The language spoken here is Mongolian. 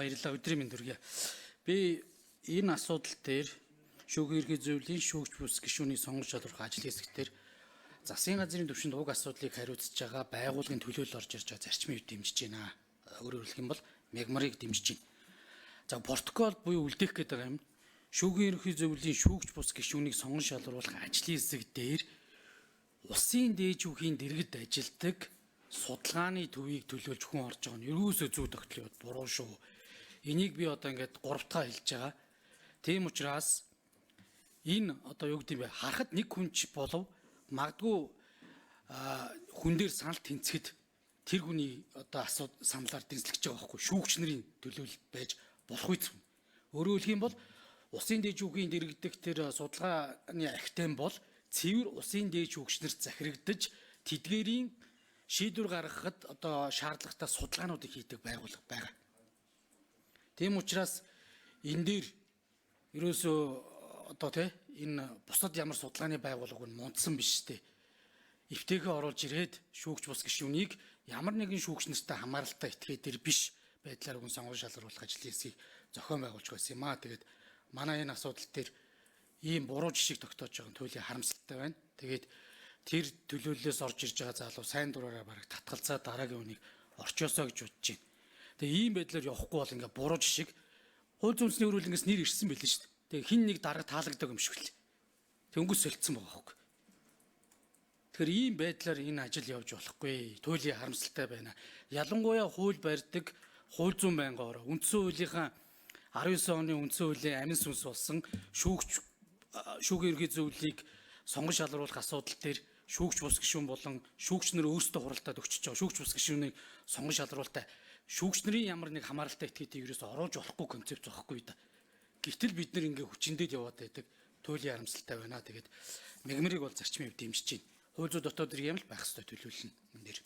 баярлалаа. Өдрийн мэнд хүргэе. Би энэ асуудал дээр шүүхийн ерхий зөвлөлийн шүүгч бус гишүүний сонгож чадварх ажил хэсгээр засгийн газрын түвшинд уг асуудлыг хариуцж байгаа байгууллагын төлөөлөл орж ирж байгаа зарчмын үе дэмжиж байна. Өөрөөр хэлэх юм бол мегмарыг дэмжиж байна. За протокол буюу үлдээх гэдэг юм. Шүүхийн ерхий зөвлөлийн шүүгч бус гишүүнийг сонгон шалгаруулах ажлын хэсэг дээр улсын дээд шүүхийн дэргэд ажилдаг судалгааны төвийг төлөөлж хүн орж байгаа нь ерөөсөө зөв тогтол яваад буруу шүү. Энийг би одоо ингээд 3 дахь хэлж байгаа. Тийм учраас энэ одоо юу гэдэг юм бэ? Харахад нэг хүн ч болов магадгүй хүн дээр санал тэнцэхэд тэр хүний одоо асуудал саналаар тэнцлэгч байгаа байхгүй шүүгч нарын төлөөлөл байж болох үгүй. Өөрөөр хэлэх юм бол улсын дээд шүүхийн дэргэдэх тэр судалгааны ахтайм бол цэвэр улсын дээд шүүгч нарт захирагдаж тэдгээрийн шийдвэр гаргахад одоо шаардлагатай судалгаануудыг хийдэг байгууллага байгаа. Тийм учраас энэ дээр ерөөсөө одоо энэ бусад ямар судалгааны байгууллага нь мундсан биш дээ. Эвтэйгээ оруулж ирээд шүүгч бус гишүүнийг ямар нэгэн шүүгч нартай хамааралтай этгээд дэр биш байдлаар хүн сонгон шалгаруулах ажлын хэсгийг зохион байгуулж байсан юм аа. Тэгээд манай энэ асуудал дээр ийм буруу жишийг тогтоож байгаа нь туйлын харамсалтай байна. Тэгээд тэр төлөөллөөс орж ирж байгаа залуу сайн дураараа бараг татгалзаа дараагийн үнийг орчоосоо гэж бодож байна. Тэгээ ийм байдлаар явахгүй бол ингээ буруу жишиг хууль зүйн үндэсний хөрвүүлэнгээс нэр ирсэн байлээ шүү дээ. Тэгээ хин нэг дарга таалагддаг юм шиг л. Тэнгүүс солилцсон байгаа хөөг. Тэгэхээр ийм байдлаар энэ ажил явж болохгүй. Туйлын харамсалтай байна. Ялангуяа хууль барьдаг хууль зүйн байнгоор үндсэн хуулийнхаа 19 оны үндсэн хуулийн амин сүнс болсон шүүхийн ерхий зөвлөлийг сонгон шалгаруулах асуудал дээр шүүгч бус гишүүн болон шүүгч нар өөрсдөө хуралдаад өгчөж байгаа. Шүүгч бус гишүүнийг сонгон шалгаруулалтаа шүүгч нарын ямар нэг хамааралтай этгээдийг ерөөс оруулж болохгүй концепт зохихгүй да. Гэвтэл бид нар ингээ хүчиндээд яваад байдаг. Туйлын харамсалтай байна. Тэгээд мегмарыг бол зарчмын хувьд дэмжиж байна. Хууль зүйн дотоод иргэм л байх ёстой төлөвлөлн энэ дэр.